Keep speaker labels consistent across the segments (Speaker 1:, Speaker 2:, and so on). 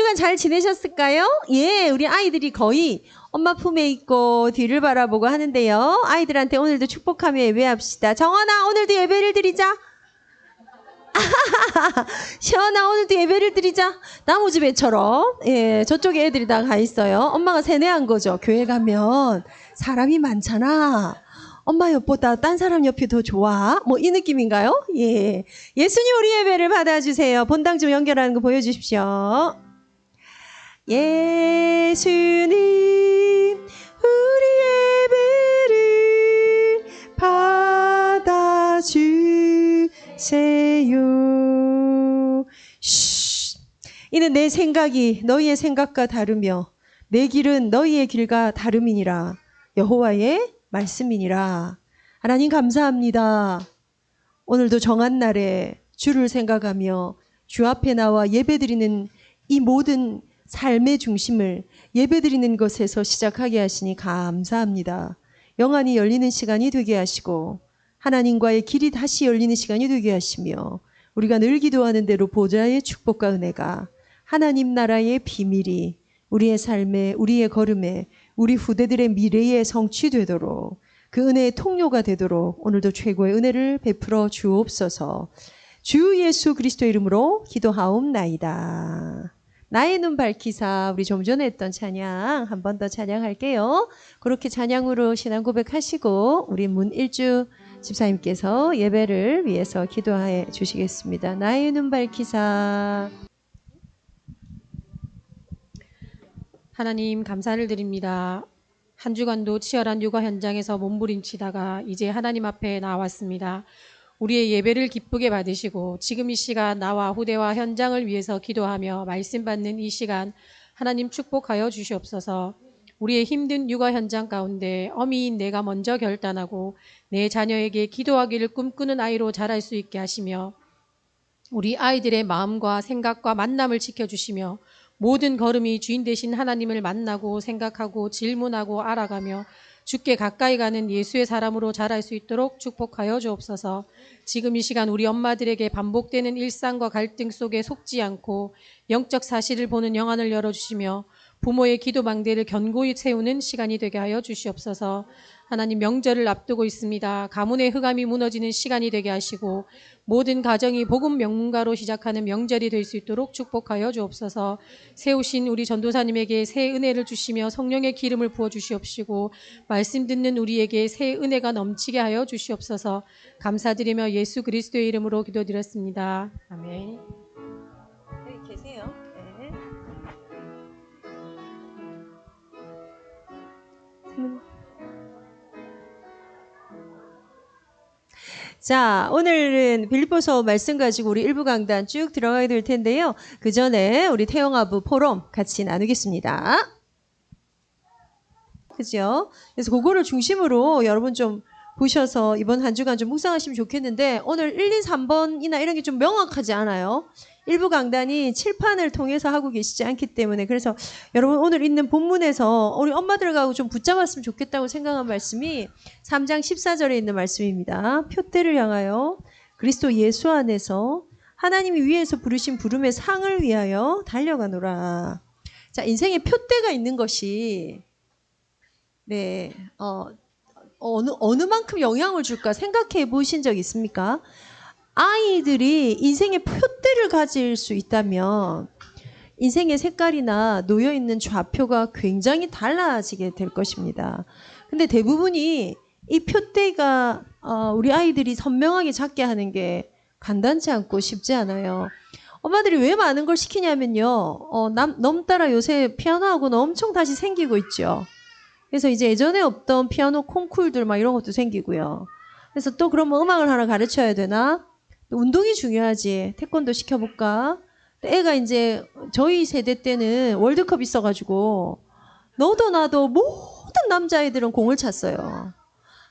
Speaker 1: 주간 잘 지내셨을까요? 예, 우리 아이들이 거의 엄마 품에 있고 뒤를 바라보고 하는데요. 아이들한테 오늘도 축복하며 예배합시다. 정원아, 오늘도 예배를 드리자. 시원아, 오늘도 예배를 드리자. 나무집애처럼. 예, 저쪽에 애들이 다 가 있어요. 엄마가 세뇌한 거죠. 교회 가면 사람이 많잖아. 엄마 옆보다 딴 사람 옆이 더 좋아. 뭐 이 느낌인가요? 예. 예수님 우리 예배를 받아주세요. 본당 좀 연결하는 거 보여주십시오. 예수님 우리 예배를 받아주세요. 쉬. 이는 내 생각이 너희의 생각과 다르며 내 길은 너희의 길과 다름이니라. 여호와의 말씀이니라. 하나님 감사합니다. 오늘도 정한 날에 주를 생각하며 주 앞에 나와 예배드리는 이 모든 삶의 중심을 예배드리는 것에서 시작하게 하시니 감사합니다. 영안이 열리는 시간이 되게 하시고 하나님과의 길이 다시 열리는 시간이 되게 하시며 우리가 늘 기도하는 대로 보좌의 축복과 은혜가 하나님 나라의 비밀이 우리의 삶에, 우리의 걸음에, 우리 후대들의 미래에 성취되도록 그 은혜의 통로가 되도록 오늘도 최고의 은혜를 베풀어 주옵소서. 주 예수 그리스도의 이름으로 기도하옵나이다. 나의 눈 밝히사. 우리 좀 전에 했던 찬양 한 번 더 찬양할게요. 그렇게 찬양으로 신앙 고백하시고 우리 문일주 집사님께서 예배를 위해서 기도해 주시겠습니다. 나의 눈 밝히사.
Speaker 2: 하나님 감사를 드립니다. 한 주간도 치열한 육아 현장에서 몸부림치다가 이제 하나님 앞에 나왔습니다. 우리의 예배를 기쁘게 받으시고 지금 이 시간 나와 후대와 현장을 위해서 기도하며 말씀 받는 이 시간 하나님 축복하여 주시옵소서. 우리의 힘든 육아 현장 가운데 어미인 내가 먼저 결단하고 내 자녀에게 기도하기를 꿈꾸는 아이로 자랄 수 있게 하시며 우리 아이들의 마음과 생각과 만남을 지켜주시며 모든 걸음이 주인 되신 하나님을 만나고 생각하고 질문하고 알아가며 주께 가까이 가는 예수의 사람으로 자랄 수 있도록 축복하여 주옵소서. 지금 이 시간 우리 엄마들에게 반복되는 일상과 갈등 속에 속지 않고 영적 사실을 보는 영안을 열어주시며 부모의 기도 망대를 견고히 세우는 시간이 되게 하여 주시옵소서. 하나님 명절을 앞두고 있습니다. 가문의 흑암이 무너지는 시간이 되게 하시고 모든 가정이 복음 명문가로 시작하는 명절이 될 수 있도록 축복하여 주옵소서. 세우신 우리 전도사님에게 새 은혜를 주시며 성령의 기름을 부어 주시옵시고 말씀 듣는 우리에게 새 은혜가 넘치게 하여 주시옵소서. 감사드리며 예수 그리스도의 이름으로 기도드렸습니다. 아멘.
Speaker 1: 여기 계세요. 네. 자, 오늘은 빌립보서 말씀 가지고 우리 일부 강단 쭉 들어가게 될 텐데요. 그 전에 우리 태영아부 포럼 같이 나누겠습니다. 그죠? 그래서 그거를 중심으로 여러분 좀 보셔서 이번 한 주간 좀 묵상하시면 좋겠는데 오늘 1, 2, 3번이나 이런 게 좀 명확하지 않아요. 일부 강단이 칠판을 통해서 하고 계시지 않기 때문에 그래서 여러분 오늘 있는 본문에서 우리 엄마들하고 좀 붙잡았으면 좋겠다고 생각한 말씀이 3장 14절에 있는 말씀입니다. 표대를 향하여 그리스도 예수 안에서 하나님이 위에서 부르신 부름의 상을 위하여 달려가노라. 자, 인생에 표대가 있는 것이 네, 어느 만큼 영향을 줄까 생각해 보신 적 있습니까? 아이들이 인생의 표대를 가질 수 있다면 인생의 색깔이나 놓여있는 좌표가 굉장히 달라지게 될 것입니다. 근데 대부분이 이 표대가 우리 아이들이 선명하게 잡게 하는 게 간단치 않고 쉽지 않아요. 엄마들이 왜 많은 걸 시키냐면요. 넘따라 요새 피아노학원 엄청 다시 생기고 있죠. 그래서 이제 예전에 없던 피아노 콩쿨들 막 이런 것도 생기고요. 그래서 또 그러면 음악을 하나 가르쳐야 되나? 운동이 중요하지. 태권도 시켜볼까? 애가 이제 저희 세대 때는 월드컵 있어가지고 너도 나도 모든 남자애들은 공을 찼어요.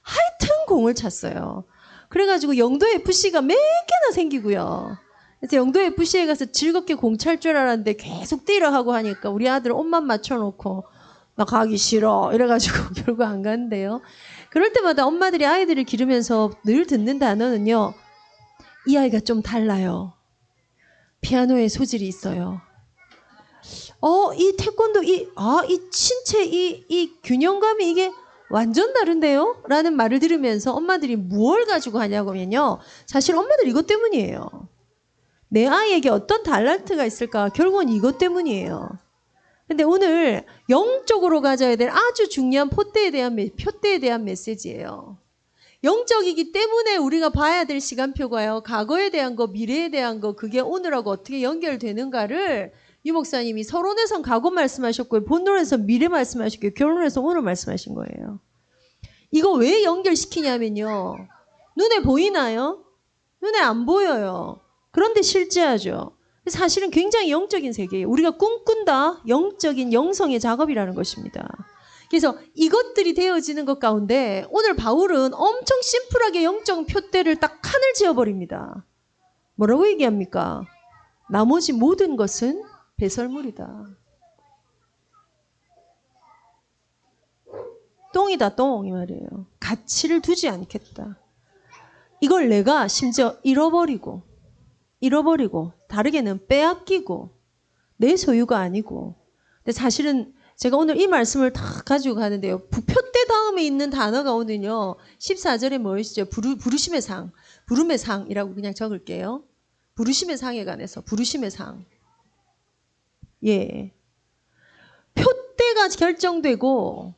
Speaker 1: 하여튼 공을 찼어요. 그래가지고 영도 FC가 몇 개나 생기고요. 그래서 영도 FC에 가서 즐겁게 공 찰 줄 알았는데 계속 뛰려 하고 하니까 우리 아들 옷만 맞춰놓고 나 가기 싫어 이래가지고 결국 안 갔는데요. 그럴 때마다 엄마들이 아이들을 기르면서 늘 듣는 단어는요. 이 아이가 좀 달라요. 피아노에 소질이 있어요. 이 태권도, 이 신체, 이 균형감이 이게 완전 다른데요? 라는 말을 들으면서 엄마들이 무엇을 가지고 하냐고 하면요. 사실 엄마들 이것 때문이에요. 내 아이에게 어떤 달란트가 있을까? 결국은 이것 때문이에요. 근데 오늘 영적으로 가져야 될 아주 중요한 표대에 대한 메시지예요. 영적이기 때문에 우리가 봐야 될 시간표가요. 과거에 대한 거, 미래에 대한 거, 그게 오늘하고 어떻게 연결되는가를 유 목사님이 서론에선 과거 말씀하셨고요. 본론에서 미래 말씀하셨고요. 결론에서 오늘 말씀하신 거예요. 이거 왜 연결시키냐면요. 눈에 보이나요? 눈에 안 보여요. 그런데 실제하죠. 사실은 굉장히 영적인 세계예요. 우리가 꿈꾼다. 영적인 영성의 작업이라는 것입니다. 그래서 이것들이 되어지는 것 가운데 오늘 바울은 엄청 심플하게 영적 표대를 딱 칸을 지어버립니다. 뭐라고 얘기합니까? 나머지 모든 것은 배설물이다. 똥이다, 똥 이 말이에요. 가치를 두지 않겠다. 이걸 내가 심지어 잃어버리고 다르게는 빼앗기고 내 소유가 아니고. 근데 사실은 제가 오늘 이 말씀을 다 가지고 가는데요. 표대 다음에 있는 단어가 오늘요. 14절에 뭐였죠? 부르심의 상, 부름의 상이라고 그냥 적을게요. 부르심의 상에 관해서 부르심의 상. 예. 표대가 결정되고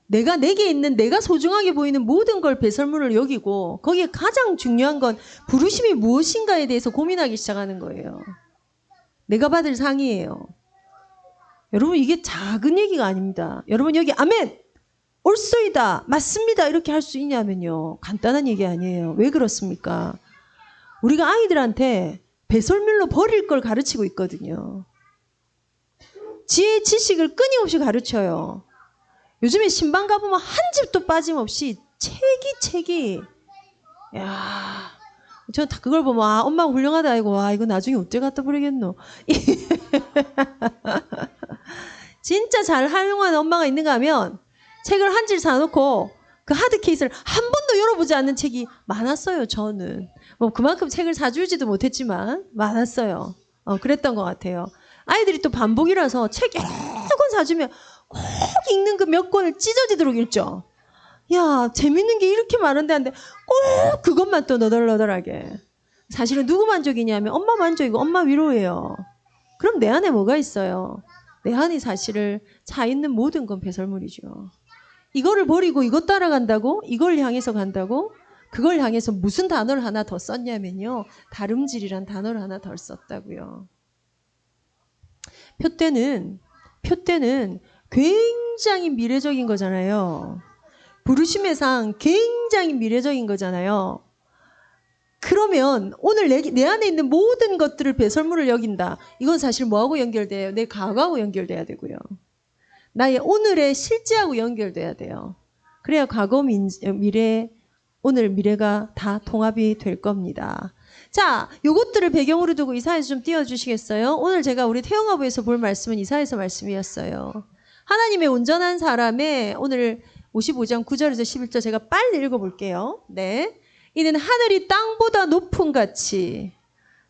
Speaker 1: 내게 있는 내가 소중하게 보이는 모든 걸 배설물을 여기고 거기에 가장 중요한 건 부르심이 무엇인가에 대해서 고민하기 시작하는 거예요. 내가 받을 상이에요. 여러분 이게 작은 얘기가 아닙니다. 여러분 여기 아멘! 옳소이다! 맞습니다! 이렇게 할 수 있냐면요. 간단한 얘기 아니에요. 왜 그렇습니까? 우리가 아이들한테 배설물로 버릴 걸 가르치고 있거든요. 지혜 지식을 끊임없이 가르쳐요. 요즘에 신방 가보면 한 집도 빠짐없이 책이 야, 전 다 그걸 보면 엄마가 훌륭하다 이거 이거 나중에 어째 갖다 버리겠노. 진짜 잘 활용하는 엄마가 있는가 하면 책을 한 질 사놓고 그 하드 케이스를 한 번도 열어보지 않는 책이 많았어요. 저는 뭐 그만큼 책을 사주지도 못했지만 많았어요. 그랬던 것 같아요. 아이들이 또 반복이라서 책 여러 권 사주면 꼭 읽는 그 몇 권을 찢어지도록 읽죠. 야, 재밌는 게 이렇게 많은데 한데 꼭 그것만 또 너덜너덜하게. 사실은 누구 만족이냐면 엄마 만족이고 엄마 위로예요. 그럼 내 안에 뭐가 있어요? 내 안에 사실을 차 있는 모든 건 배설물이죠. 이거를 버리고 이것 따라간다고? 이걸 향해서 간다고? 그걸 향해서 무슨 단어를 하나 더 썼냐면요. 다름질이란 단어를 하나 더 썼다고요. 표대는 굉장히 미래적인 거잖아요. 부르심의 상 굉장히 미래적인 거잖아요. 그러면 오늘 내 안에 있는 모든 것들을 배설물을 여긴다. 이건 사실 뭐하고 연결돼요? 내 과거하고 연결돼야 되고요. 나의 오늘의 실제하고 연결돼야 돼요. 그래야 과거, 미래, 오늘, 미래가 다 통합이 될 겁니다. 자, 요것들을 배경으로 두고 이사야서 좀 띄워주시겠어요? 오늘 제가 우리 태영아부에서 볼 말씀은 이사야서 말씀이었어요. 하나님의 온전한 사람의 오늘 55장 9절에서 11절 제가 빨리 읽어볼게요. 네. 이는 하늘이 땅보다 높음 같이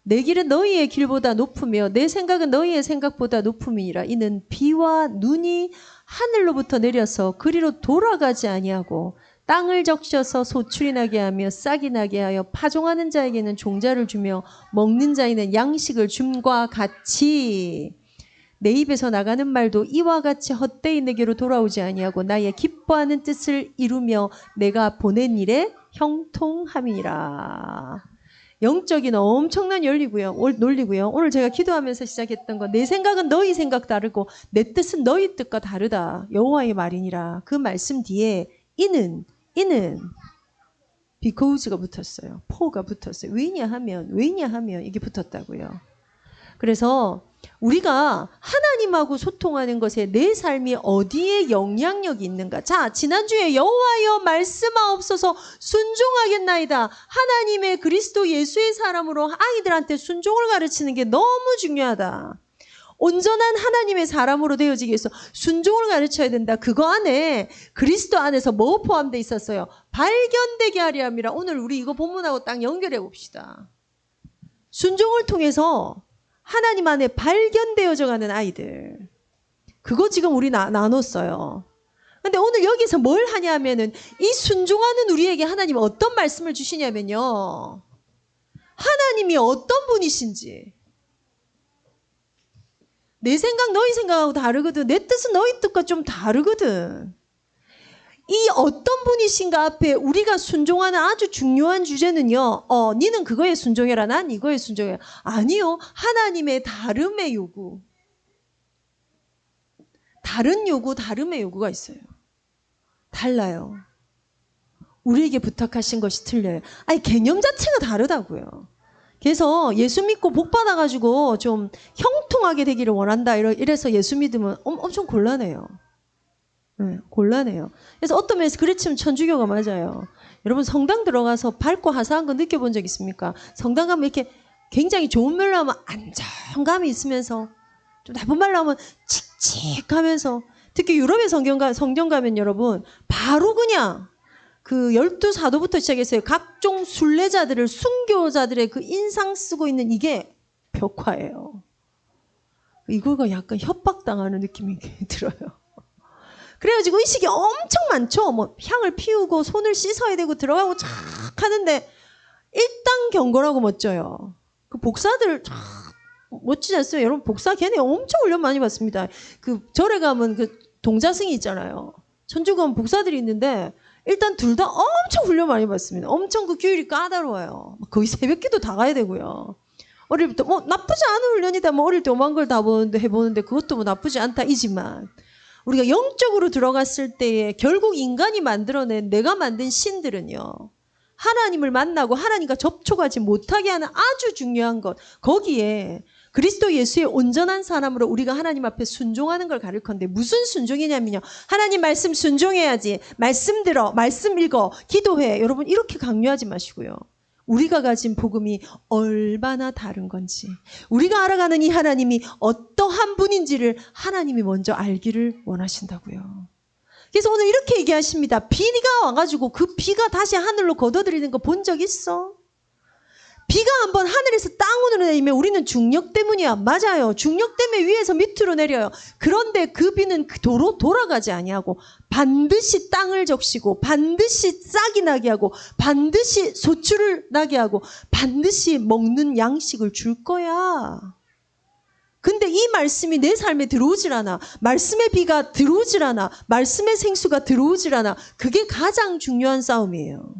Speaker 1: 내 길은 너희의 길보다 높으며 내 생각은 너희의 생각보다 높음이니라. 이는 비와 눈이 하늘로부터 내려서 그리로 돌아가지 아니하고 땅을 적셔서 소출이 나게 하며 싹이 나게 하여 파종하는 자에게는 종자를 주며 먹는 자에게는 양식을 줌과 같이 내 입에서 나가는 말도 이와 같이 헛되이 내게로 돌아오지 아니하고 나의 기뻐하는 뜻을 이루며 내가 보낸 일에 형통함이니라. 영적인 엄청난 논리고요. 오늘 제가 기도하면서 시작했던 거 내 생각은 너희 생각 다르고 내 뜻은 너희 뜻과 다르다. 여호와의 말이니라. 그 말씀 뒤에 이는 because가 붙었어요. for가 붙었어요. 왜냐하면 이게 붙었다고요. 그래서 우리가 하나님하고 소통하는 것에 내 삶이 어디에 영향력이 있는가. 자, 지난주에 여호와여 말씀하옵소서 순종하겠나이다. 하나님의 그리스도 예수의 사람으로 아이들한테 순종을 가르치는 게 너무 중요하다. 온전한 하나님의 사람으로 되어지기 위해서 순종을 가르쳐야 된다. 그거 안에 그리스도 안에서 뭐 포함되어 있었어요? 발견되게 하려 함이라. 오늘 우리 이거 본문하고 딱 연결해 봅시다. 순종을 통해서 하나님 안에 발견되어져 가는 아이들. 그거 지금 우리 나눴어요. 근데 오늘 여기서 뭘 하냐면은 이 순종하는 우리에게 하나님이 어떤 말씀을 주시냐면요. 하나님이 어떤 분이신지. 내 생각 너희 생각하고 다르거든. 내 뜻은 너희 뜻과 좀 다르거든. 이 어떤 분이신가 앞에 우리가 순종하는 아주 중요한 주제는요. 니는 그거에 순종해라. 난 이거에 순종해라. 아니요. 하나님의 다름의 요구. 다른 요구, 다름의 요구가 있어요. 달라요. 우리에게 부탁하신 것이 틀려요. 아니, 개념 자체가 다르다고요. 그래서 예수 믿고 복 받아가지고 좀 형통하게 되기를 원한다. 이래서 예수 믿으면 엄청 곤란해요. 네, 곤란해요. 그래서 어떤 면에서 그렇지만 천주교가 맞아요. 여러분 성당 들어가서 밝고 화사한 거 느껴본 적 있습니까? 성당 가면 이렇게 굉장히 좋은 말로 하면 안정감이 있으면서 좀 나쁜 말로 하면 칙칙하면서 특히 유럽의 성경 가면 여러분 바로 그냥 그 12사도부터 시작해서 각종 순례자들을 순교자들의 그 인상 쓰고 있는 이게 벽화예요. 이거가 약간 협박당하는 느낌이 들어요. 그래가지고 의식이 엄청 많죠. 뭐 향을 피우고 손을 씻어야 되고 들어가고 착 하는데 일단 경건하고 멋져요. 그 복사들 참 멋지지 않습니까? 여러분 복사 걔네 엄청 훈련 많이 받습니다. 그 절에 가면 그 동자승이 있잖아요. 천주교 가면 복사들이 있는데 일단 둘 다 엄청 훈련 많이 받습니다. 엄청 그 규율이 까다로워요. 거의 새벽기도 다 가야 되고요. 어릴 때부터 뭐 나쁘지 않은 훈련이다. 뭐 어릴 때 오만 걸 다 해보는데 그것도 뭐 나쁘지 않다 이지만 우리가 영적으로 들어갔을 때에 결국 인간이 만들어낸 내가 만든 신들은요. 하나님을 만나고 하나님과 접촉하지 못하게 하는 아주 중요한 것. 거기에 그리스도 예수의 온전한 사람으로 우리가 하나님 앞에 순종하는 걸 가르쳤는데 무슨 순종이냐면요. 하나님 말씀 순종해야지. 말씀 들어. 말씀 읽어. 기도해. 여러분 이렇게 강요하지 마시고요. 우리가 가진 복음이 얼마나 다른 건지 우리가 알아가는 이 하나님이 어떠한 분인지를 하나님이 먼저 알기를 원하신다고요. 그래서 오늘 이렇게 얘기하십니다. 비가 와가지고 그 비가 다시 하늘로 걷어들이는 거 본 적 있어? 비가 한번 하늘에서 땅으로 내리면 우리는 중력 때문이야. 맞아요. 중력 때문에 위에서 밑으로 내려요. 그런데 그 비는 도로 돌아가지 아니하고 반드시 땅을 적시고 반드시 싹이 나게 하고 반드시 소출을 나게 하고 반드시 먹는 양식을 줄 거야. 근데 이 말씀이 내 삶에 들어오질 않아. 말씀의 비가 들어오질 않아. 말씀의 생수가 들어오질 않아. 그게 가장 중요한 싸움이에요.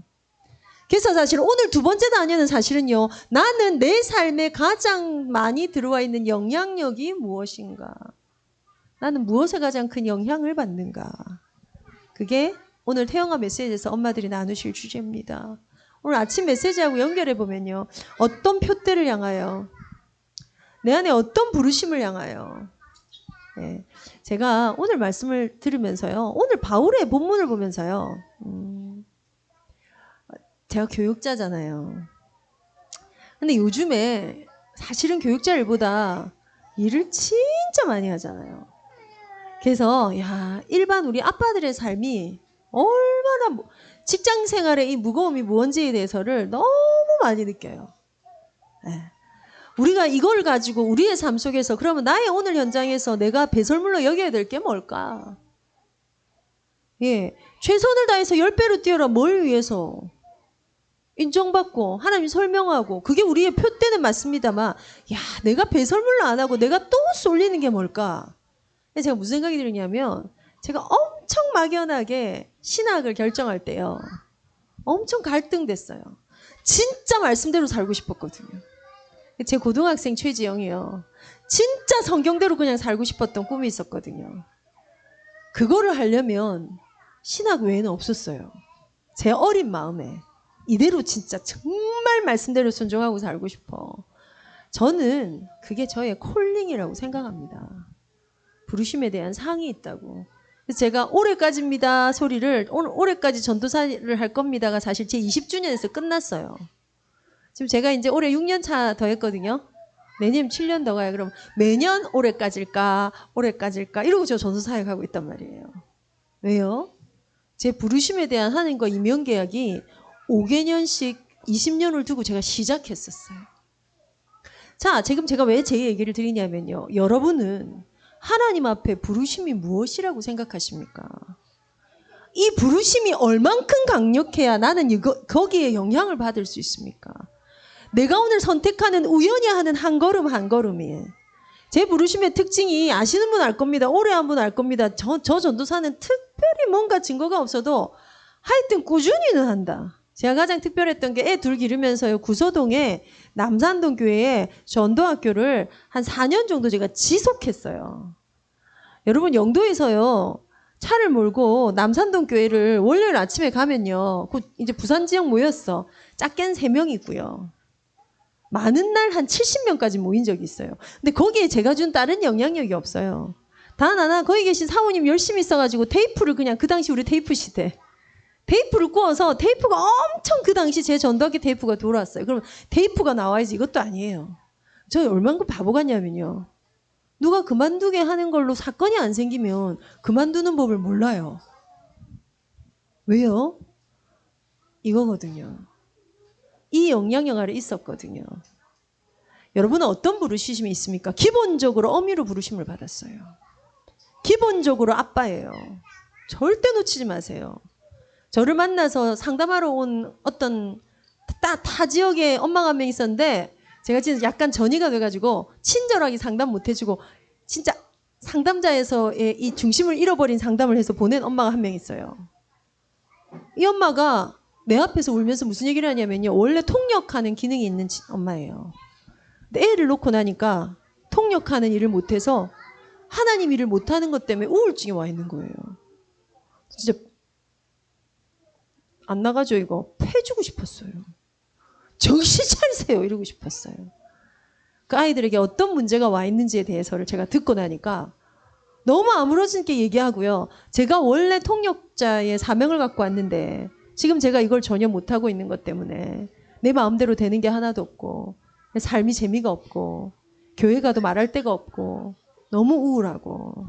Speaker 1: 그래서 사실 오늘 두 번째 단계는 사실은요. 나는 내 삶에 가장 많이 들어와 있는 영향력이 무엇인가? 나는 무엇에 가장 큰 영향을 받는가? 그게 오늘 태영아 메시지에서 엄마들이 나누실 주제입니다. 오늘 아침 메시지하고 연결해 보면요. 어떤 표대를 향하여 내 안에 어떤 부르심을 향하여 네. 제가 오늘 말씀을 들으면서요. 오늘 바울의 본문을 보면서요. 제가 교육자잖아요. 근데 요즘에 사실은 교육자 일보다 일을 진짜 많이 하잖아요. 그래서 야 일반 우리 아빠들의 삶이 얼마나 직장 생활의 이 무거움이 뭔지에 대해서를 너무 많이 느껴요. 네. 우리가 이걸 가지고 우리의 삶 속에서 그러면 나의 오늘 현장에서 내가 배설물로 여겨야 될 게 뭘까? 예, 최선을 다해서 10배로 뛰어라. 뭘 위해서? 인정받고 하나님 설명하고 그게 우리의 표대는 맞습니다만 야 내가 배설물로 안 하고 내가 또 쏠리는 게 뭘까? 제가 무슨 생각이 들었냐면 제가 엄청 막연하게 신학을 결정할 때요. 엄청 갈등됐어요. 진짜 말씀대로 살고 싶었거든요. 제 고등학생 최지영이요. 진짜 성경대로 그냥 살고 싶었던 꿈이 있었거든요. 그거를 하려면 신학 외에는 없었어요. 제 어린 마음에. 이대로 진짜 정말 말씀대로 순종하고 살고 싶어. 저는 그게 저의 콜링이라고 생각합니다. 부르심에 대한 상이 있다고. 그래서 제가 올해까지입니다 소리를 올해까지 전도사를 할 겁니다가 사실 제 20주년에서 끝났어요. 지금 제가 이제 올해 6년 차 더 했거든요. 내년 7년 더 가요. 그럼 매년 올해까지일까 이러고 저 전도사역 하고 있단 말이에요. 왜요? 제 부르심에 대한 하나님과 임명계약이 5개년씩 20년을 두고 제가 시작했었어요. 자, 지금 제가 왜 제 얘기를 드리냐면요. 여러분은 하나님 앞에 부르심이 무엇이라고 생각하십니까? 이 부르심이 얼만큼 강력해야 나는 거기에 영향을 받을 수 있습니까? 내가 오늘 선택하는 우연히 하는 한 걸음 한 걸음이 제 부르심의 특징이 아시는 분 알 겁니다. 오래 한 분 알 겁니다. 저 전도사는 특별히 뭔가 증거가 없어도 하여튼 꾸준히는 한다. 제가 가장 특별했던 게 애 둘 기르면서요. 구서동에 남산동 교회에 전도학교를 한 4년 정도 제가 지속했어요. 여러분 영도에서요. 차를 몰고 남산동 교회를 월요일 아침에 가면요. 이제 부산 지역 모였어. 작게는 3명이고요. 많은 날 한 70명까지 모인 적이 있어요. 근데 거기에 제가 준 다른 영향력이 없어요. 단 하나 거기 계신 사모님 열심히 써가지고 테이프를 그냥 그 당시 우리 테이프 시대 테이프를 구워서 테이프가 엄청 그 당시 제 전도학교 테이프가 돌아왔어요. 그럼 테이프가 나와야지 이것도 아니에요. 저 얼마나 바보 같냐면요. 누가 그만두게 하는 걸로 사건이 안 생기면 그만두는 법을 몰라요. 왜요? 이거거든요. 이 영향력 아래 있었거든요. 여러분은 어떤 부르심이 있습니까? 기본적으로 어미로 부르심을 받았어요. 기본적으로 아빠예요. 절대 놓치지 마세요. 저를 만나서 상담하러 온 어떤 타 지역에 엄마가 한 명 있었는데 제가 진짜 약간 전이가 돼가지고 친절하게 상담 못 해주고 진짜 상담자에서의 이 중심을 잃어버린 상담을 해서 보낸 엄마가 한 명 있어요. 이 엄마가 내 앞에서 울면서 무슨 얘기를 하냐면요. 원래 통역하는 기능이 있는 엄마예요. 근데 애를 놓고 나니까 통역하는 일을 못해서 하나님 일을 못하는 것 때문에 우울증이 와 있는 거예요. 진짜 안 나가죠 이거. 패주고 싶었어요. 정신 차리세요 이러고 싶었어요. 그 아이들에게 어떤 문제가 와 있는지에 대해서를 제가 듣고 나니까 너무 아무렇지게 얘기하고요. 제가 원래 통역자의 사명을 갖고 왔는데 지금 제가 이걸 전혀 못하고 있는 것 때문에 내 마음대로 되는 게 하나도 없고 삶이 재미가 없고 교회 가도 말할 데가 없고 너무 우울하고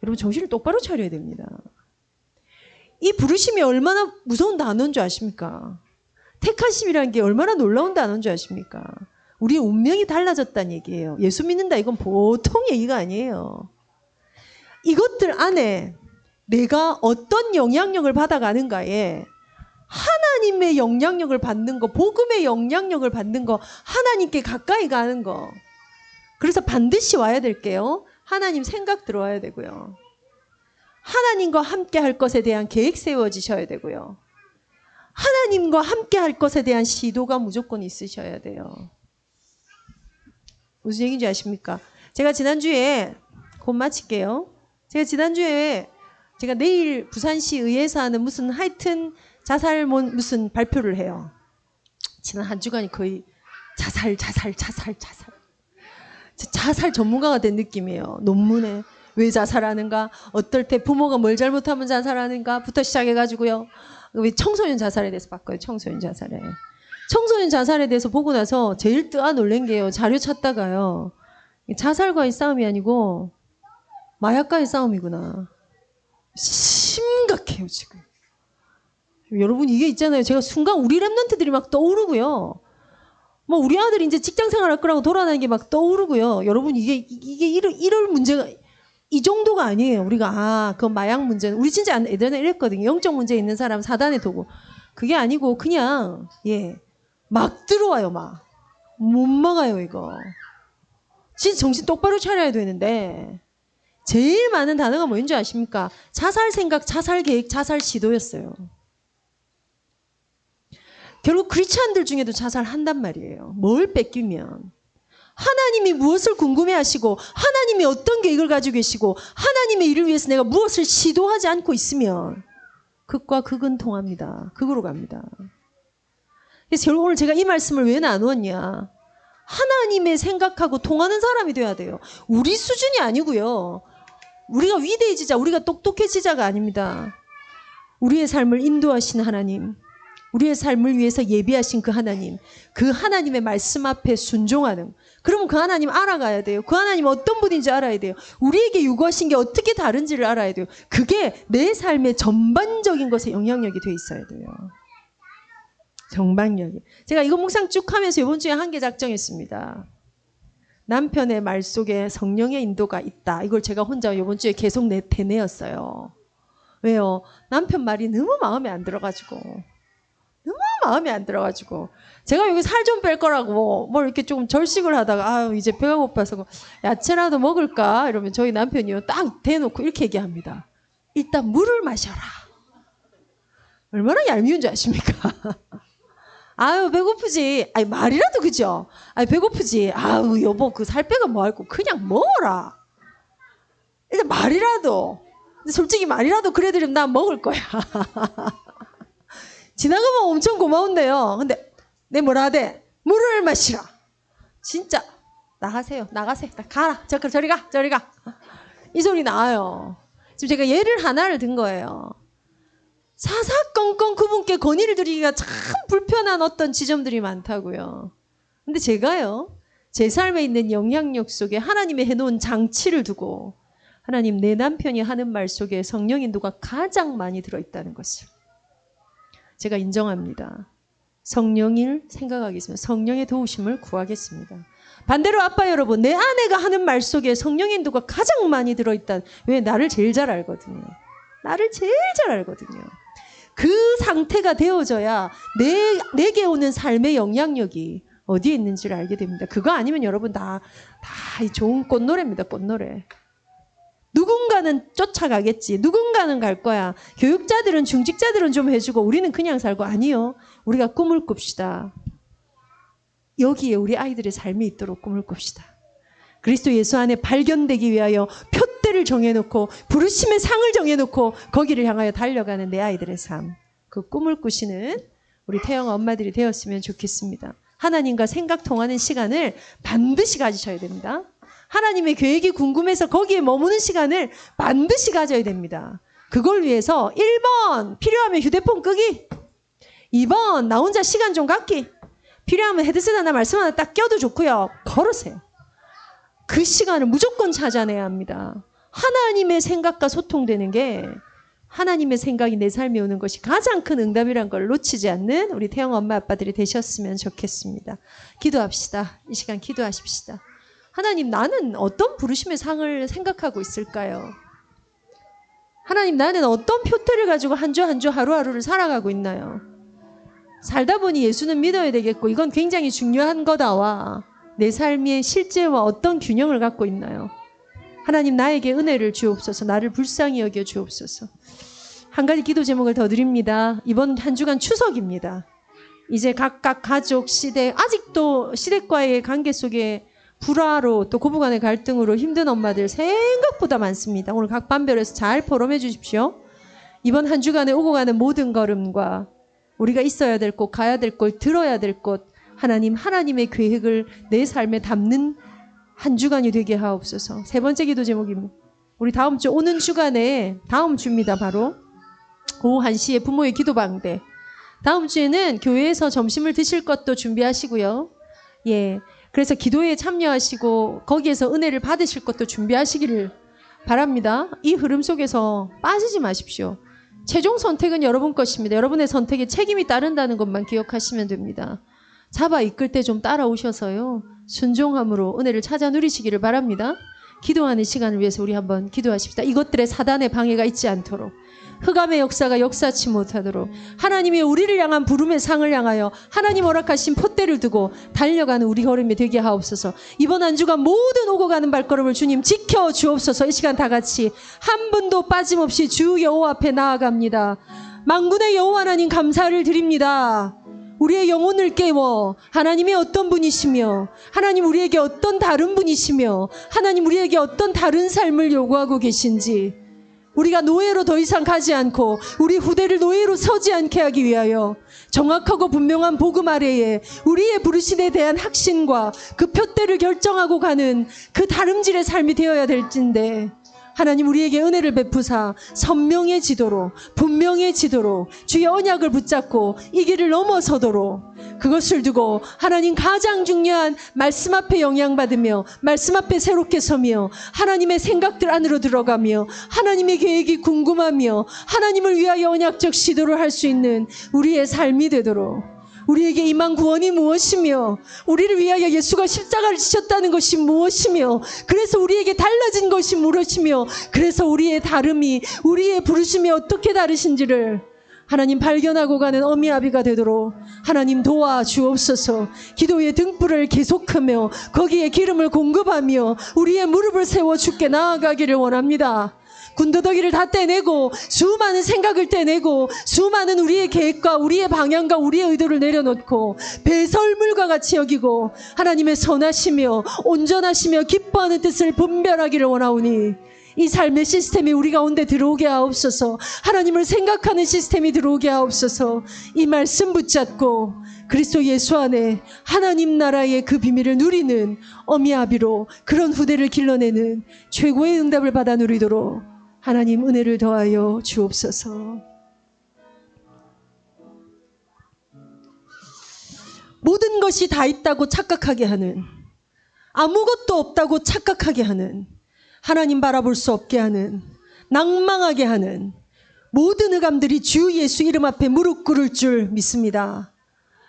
Speaker 1: 여러분 정신을 똑바로 차려야 됩니다. 이 부르심이 얼마나 무서운 단어인 줄 아십니까? 택하심이라는 게 얼마나 놀라운 단어인 줄 아십니까? 우리의 운명이 달라졌다는 얘기예요. 예수 믿는다 이건 보통 얘기가 아니에요. 이것들 안에 내가 어떤 영향력을 받아가는가에 하나님의 영향력을 받는 거, 복음의 영향력을 받는 거, 하나님께 가까이 가는 거. 그래서 반드시 와야 될게요. 하나님 생각 들어와야 되고요. 하나님과 함께 할 것에 대한 계획 세워지셔야 되고요. 하나님과 함께 할 것에 대한 시도가 무조건 있으셔야 돼요. 무슨 얘기인지 아십니까? 제가 지난주에 곧 마칠게요. 제가 내일 부산시 의회에서 하는 무슨 하여튼 무슨 발표를 해요. 지난 한 주간이 거의 자살 전문가가 된 느낌이에요. 논문에 왜 자살하는가, 어떨 때 부모가 뭘 잘못하면 자살하는가부터 시작해가지고요. 청소년 자살에 대해서 봤거든요. 청소년 자살에 대해서 보고 나서 제일 놀란 게요. 자료 찾다가요. 자살과의 싸움이 아니고 마약과의 싸움이구나. 심각해요 지금. 여러분 이게 있잖아요. 제가 순간 우리 랩런트들이 막 떠오르고요. 뭐 우리 아들이 이제 직장 생활할 거라고 돌아다니는 게 막 떠오르고요. 여러분 이게 이럴 문제가 이 정도가 아니에요. 우리가 그 마약 문제는 우리 진짜 예전에 이랬거든요. 영적 문제 있는 사람 사단에 두고 그게 아니고 그냥 막 들어와요. 막 못 막아요 이거. 진짜 정신 똑바로 차려야 되는데 제일 많은 단어가 뭐인지 아십니까? 자살 생각, 자살 계획, 자살 시도였어요. 결국 크리스찬들 중에도 자살한단 말이에요. 뭘 뺏기면. 하나님이 무엇을 궁금해하시고 하나님이 어떤 계획을 가지고 계시고 하나님의 일을 위해서 내가 무엇을 시도하지 않고 있으면 극과 극은 통합니다. 극으로 갑니다. 그래서 결국 오늘 제가 이 말씀을 왜 나누었냐. 하나님의 생각하고 통하는 사람이 돼야 돼요. 우리 수준이 아니고요. 우리가 위대해지자, 우리가 똑똑해지자가 아닙니다. 우리의 삶을 인도하신 하나님, 우리의 삶을 위해서 예비하신 그 하나님의 말씀 앞에 순종하는. 그러면 그 하나님 알아가야 돼요. 그 하나님 어떤 분인지 알아야 돼요. 우리에게 요구하신 게 어떻게 다른지를 알아야 돼요. 그게 내 삶의 전반적인 것에 영향력이 돼 있어야 돼요. 전반력이. 제가 이거 묵상 쭉 하면서 이번 주에 한 개 작정했습니다. 남편의 말 속에 성령의 인도가 있다. 이걸 제가 혼자 이번 주에 계속 되뇌었어요. 왜요? 남편 말이 너무 마음에 안 들어가지고. 제가 여기 살 좀 뺄 거라고 뭐 이렇게 좀 절식을 하다가 아유 이제 배가 고파서 야채라도 먹을까? 이러면 저희 남편이요 딱 대놓고 이렇게 얘기합니다. 일단 물을 마셔라. 얼마나 얄미운 줄 아십니까? 아유 배고프지. 아니 말이라도 그죠? 아니 배고프지. 아유 여보 그 살 빼가 뭐 할고 그냥 먹어라. 일단 말이라도. 근데 솔직히 말이라도 그래드리면 난 먹을 거야. 지나가면 엄청 고마운데요. 근데 내 뭐라 하대? 물을 마시라. 진짜 나가세요. 가라. 저리 가. 이 소리 나와요. 지금 제가 예를 하나를 든 거예요. 사사건건 그분께 건의를 드리기가 참 불편한 어떤 지점들이 많다고요. 근데 제가요. 제 삶에 있는 영향력 속에 하나님이 해놓은 장치를 두고 하나님 내 남편이 하는 말 속에 성령 인도가 가장 많이 들어있다는 것을 제가 인정합니다. 성령을 생각하겠습니다. 성령의 도우심을 구하겠습니다. 반대로 아빠 여러분, 내 아내가 하는 말 속에 성령 인도가 가장 많이 들어있다. 왜? 나를 제일 잘 알거든요. 그 상태가 되어져야 내게 오는 삶의 영향력이 어디에 있는지를 알게 됩니다. 그거 아니면 여러분 다 좋은 꽃노래입니다. 꽃노래. 누군가는 쫓아가겠지. 누군가는 갈 거야. 교육자들은 중직자들은 좀 해주고 우리는 그냥 살고 아니요. 우리가 꿈을 꿉시다. 여기에 우리 아이들의 삶이 있도록 꿈을 꿉시다. 그리스도 예수 안에 발견되기 위하여 표대를 정해놓고 부르심의 상을 정해놓고 거기를 향하여 달려가는 내 아이들의 삶. 그 꿈을 꾸시는 우리 태영 엄마들이 되었으면 좋겠습니다. 하나님과 생각 통하는 시간을 반드시 가지셔야 됩니다. 하나님의 계획이 궁금해서 거기에 머무는 시간을 반드시 가져야 됩니다. 그걸 위해서 1번 필요하면 휴대폰 끄기, 2번 나 혼자 시간 좀 갖기, 필요하면 헤드셋 하나 말씀 하나 딱 껴도 좋고요. 걸으세요. 그 시간을 무조건 찾아내야 합니다. 하나님의 생각과 소통되는 게 하나님의 생각이 내 삶에 오는 것이 가장 큰 응답이란 걸 놓치지 않는 우리 태영 엄마 아빠들이 되셨으면 좋겠습니다. 기도합시다. 이 시간 기도하십시다. 하나님 나는 어떤 부르심의 상을 생각하고 있을까요? 하나님 나는 어떤 표태를 가지고 한 주 한 주 하루하루를 살아가고 있나요? 살다 보니 예수는 믿어야 되겠고 이건 굉장히 중요한 거다와 내 삶의 실제와 어떤 균형을 갖고 있나요? 하나님 나에게 은혜를 주옵소서. 나를 불쌍히 여겨 주옵소서. 한 가지 기도 제목을 더 드립니다. 이번 한 주간 추석입니다. 이제 각각 가족, 시댁 아직도 시댁과의 관계 속에 불화로 또 고부간의 갈등으로 힘든 엄마들 생각보다 많습니다. 오늘 각 반별에서 잘 포럼해 주십시오. 이번 한 주간에 오고 가는 모든 걸음과 우리가 있어야 될 곳, 가야 될 곳, 들어야 될 곳 하나님의 계획을 내 삶에 담는 한 주간이 되게 하옵소서. 세 번째 기도 제목입니다. 우리 다음 주 오는 주간에 다음 주입니다. 바로 오후 1시에 부모의 기도방대. 다음 주에는 교회에서 점심을 드실 것도 준비하시고요. 예. 그래서 기도에 참여하시고 거기에서 은혜를 받으실 것도 준비하시기를 바랍니다. 이 흐름 속에서 빠지지 마십시오. 최종 선택은 여러분 것입니다. 여러분의 선택에 책임이 따른다는 것만 기억하시면 됩니다. 잡아 이끌 때 좀 따라오셔서요. 순종함으로 은혜를 찾아 누리시기를 바랍니다. 기도하는 시간을 위해서 우리 한번 기도하십시다. 이것들의 사단의 방해가 있지 않도록 흑암의 역사가 역사치 못하도록 하나님이 우리를 향한 부름의 상을 향하여 하나님 허락하신 폿대를 두고 달려가는 우리 걸음이 되게 하옵소서. 이번 한 주간 모든 오고 가는 발걸음을 주님 지켜 주옵소서. 이 시간 다 같이 한 분도 빠짐없이 주 여호와 앞에 나아갑니다. 만군의 여호와 하나님 감사를 드립니다. 우리의 영혼을 깨워 하나님이 어떤 분이시며 하나님 우리에게 어떤 다른 분이시며 하나님 우리에게 어떤 다른 삶을 요구하고 계신지 우리가 노예로 더 이상 가지 않고 우리 후대를 노예로 서지 않게 하기 위하여 정확하고 분명한 복음 아래에 우리의 부르심에 대한 확신과 그 표대를 결정하고 가는 그 다름질의 삶이 되어야 될진데 하나님 우리에게 은혜를 베푸사 선명해지도록 분명해지도록 주의 언약을 붙잡고 이 길을 넘어서도록 그것을 두고 하나님 가장 중요한 말씀 앞에 영향받으며 말씀 앞에 새롭게 서며 하나님의 생각들 안으로 들어가며 하나님의 계획이 궁금하며 하나님을 위하여 언약적 시도를 할 수 있는 우리의 삶이 되도록 우리에게 임한 구원이 무엇이며 우리를 위하여 예수가 십자가를 지셨다는 것이 무엇이며 그래서 우리에게 달라진 것이 무엇이며 그래서 우리의 다름이 우리의 부르심이 어떻게 다르신지를 하나님 발견하고 가는 어미아비가 되도록 하나님 도와주옵소서. 기도의 등불을 계속하며 거기에 기름을 공급하며 우리의 무릎을 세워 주께 나아가기를 원합니다. 군더더기를 다 떼내고 수많은 생각을 떼내고 수많은 우리의 계획과 우리의 방향과 우리의 의도를 내려놓고 배설물과 같이 여기고 하나님의 선하시며 온전하시며 기뻐하는 뜻을 분별하기를 원하오니 이 삶의 시스템이 우리 가운데 들어오게 하옵소서. 하나님을 생각하는 시스템이 들어오게 하옵소서. 이 말씀 붙잡고 그리스도 예수 안에 하나님 나라의 그 비밀을 누리는 어미아비로 그런 후대를 길러내는 최고의 응답을 받아 누리도록 하나님 은혜를 더하여 주옵소서. 모든 것이 다 있다고 착각하게 하는, 아무것도 없다고 착각하게 하는, 하나님 바라볼 수 없게 하는, 낭망하게 하는 모든 흑암들이 주 예수 이름 앞에 무릎 꿇을 줄 믿습니다.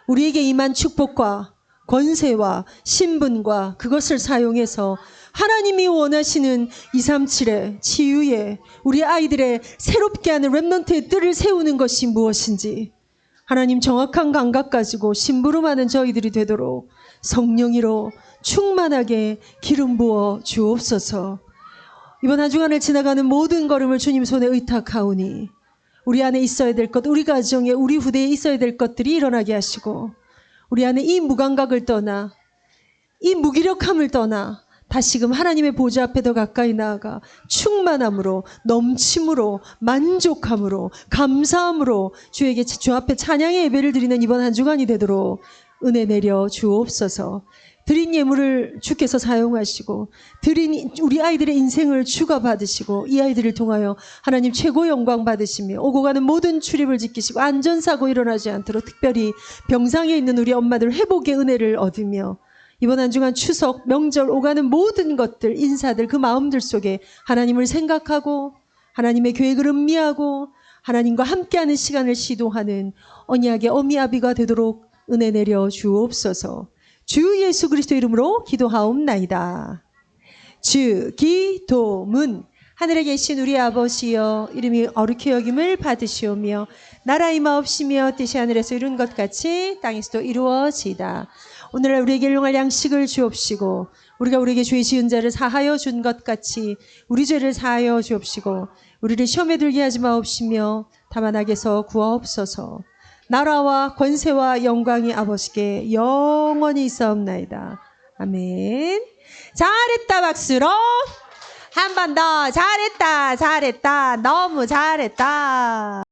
Speaker 1: 우리에게 임한 축복과 권세와 신분과 그것을 사용해서 하나님이 원하시는 237의 치유에 우리 아이들의 새롭게 하는 렘넌트의 뜰을 세우는 것이 무엇인지 하나님 정확한 감각 가지고 심부름하는 저희들이 되도록 성령이로 충만하게 기름 부어 주옵소서. 이번 한 주간을 지나가는 모든 걸음을 주님 손에 의탁하오니 우리 안에 있어야 될 것, 우리 가정에 우리 후대에 있어야 될 것들이 일어나게 하시고 우리 안에 이 무감각을 떠나 이 무기력함을 떠나 다시금 하나님의 보좌 앞에 더 가까이 나아가 충만함으로 넘침으로 만족함으로 감사함으로 주에게 주 앞에 찬양의 예배를 드리는 이번 한 주간이 되도록 은혜 내려 주옵소서. 드린 예물을 주께서 사용하시고 드린 우리 아이들의 인생을 주가 받으시고 이 아이들을 통하여 하나님 최고 영광 받으시며 오고 가는 모든 출입을 지키시고 안전사고 일어나지 않도록 특별히 병상에 있는 우리 엄마들 회복의 은혜를 얻으며 이번 한 주간 추석, 명절 오가는 모든 것들, 인사들 그 마음들 속에 하나님을 생각하고 하나님의 계획을 음미하고 하나님과 함께하는 시간을 시도하는 언약의 어미아비가 되도록 은혜 내려 주옵소서. 주 예수 그리스도 이름으로 기도하옵나이다. 주 기도문. 하늘에 계신 우리 아버지여 이름이 어렵게 여김을 받으시오며 나라 임하옵시며 뜻이 하늘에서 이룬 것 같이 땅에서도 이루어지이다. 오늘날 우리에게 일용할 양식을 주옵시고 우리가 우리에게 죄 지은 자를 사하여 준 것 같이 우리 죄를 사하여 주옵시고 우리를 시험에 들게 하지 마옵시며 다만 악에서 구하옵소서. 나라와 권세와 영광이 아버지께 영원히 있사옵나이다. 아멘. 잘했다 박수로 한 번 더. 잘했다 잘했다 너무 잘했다.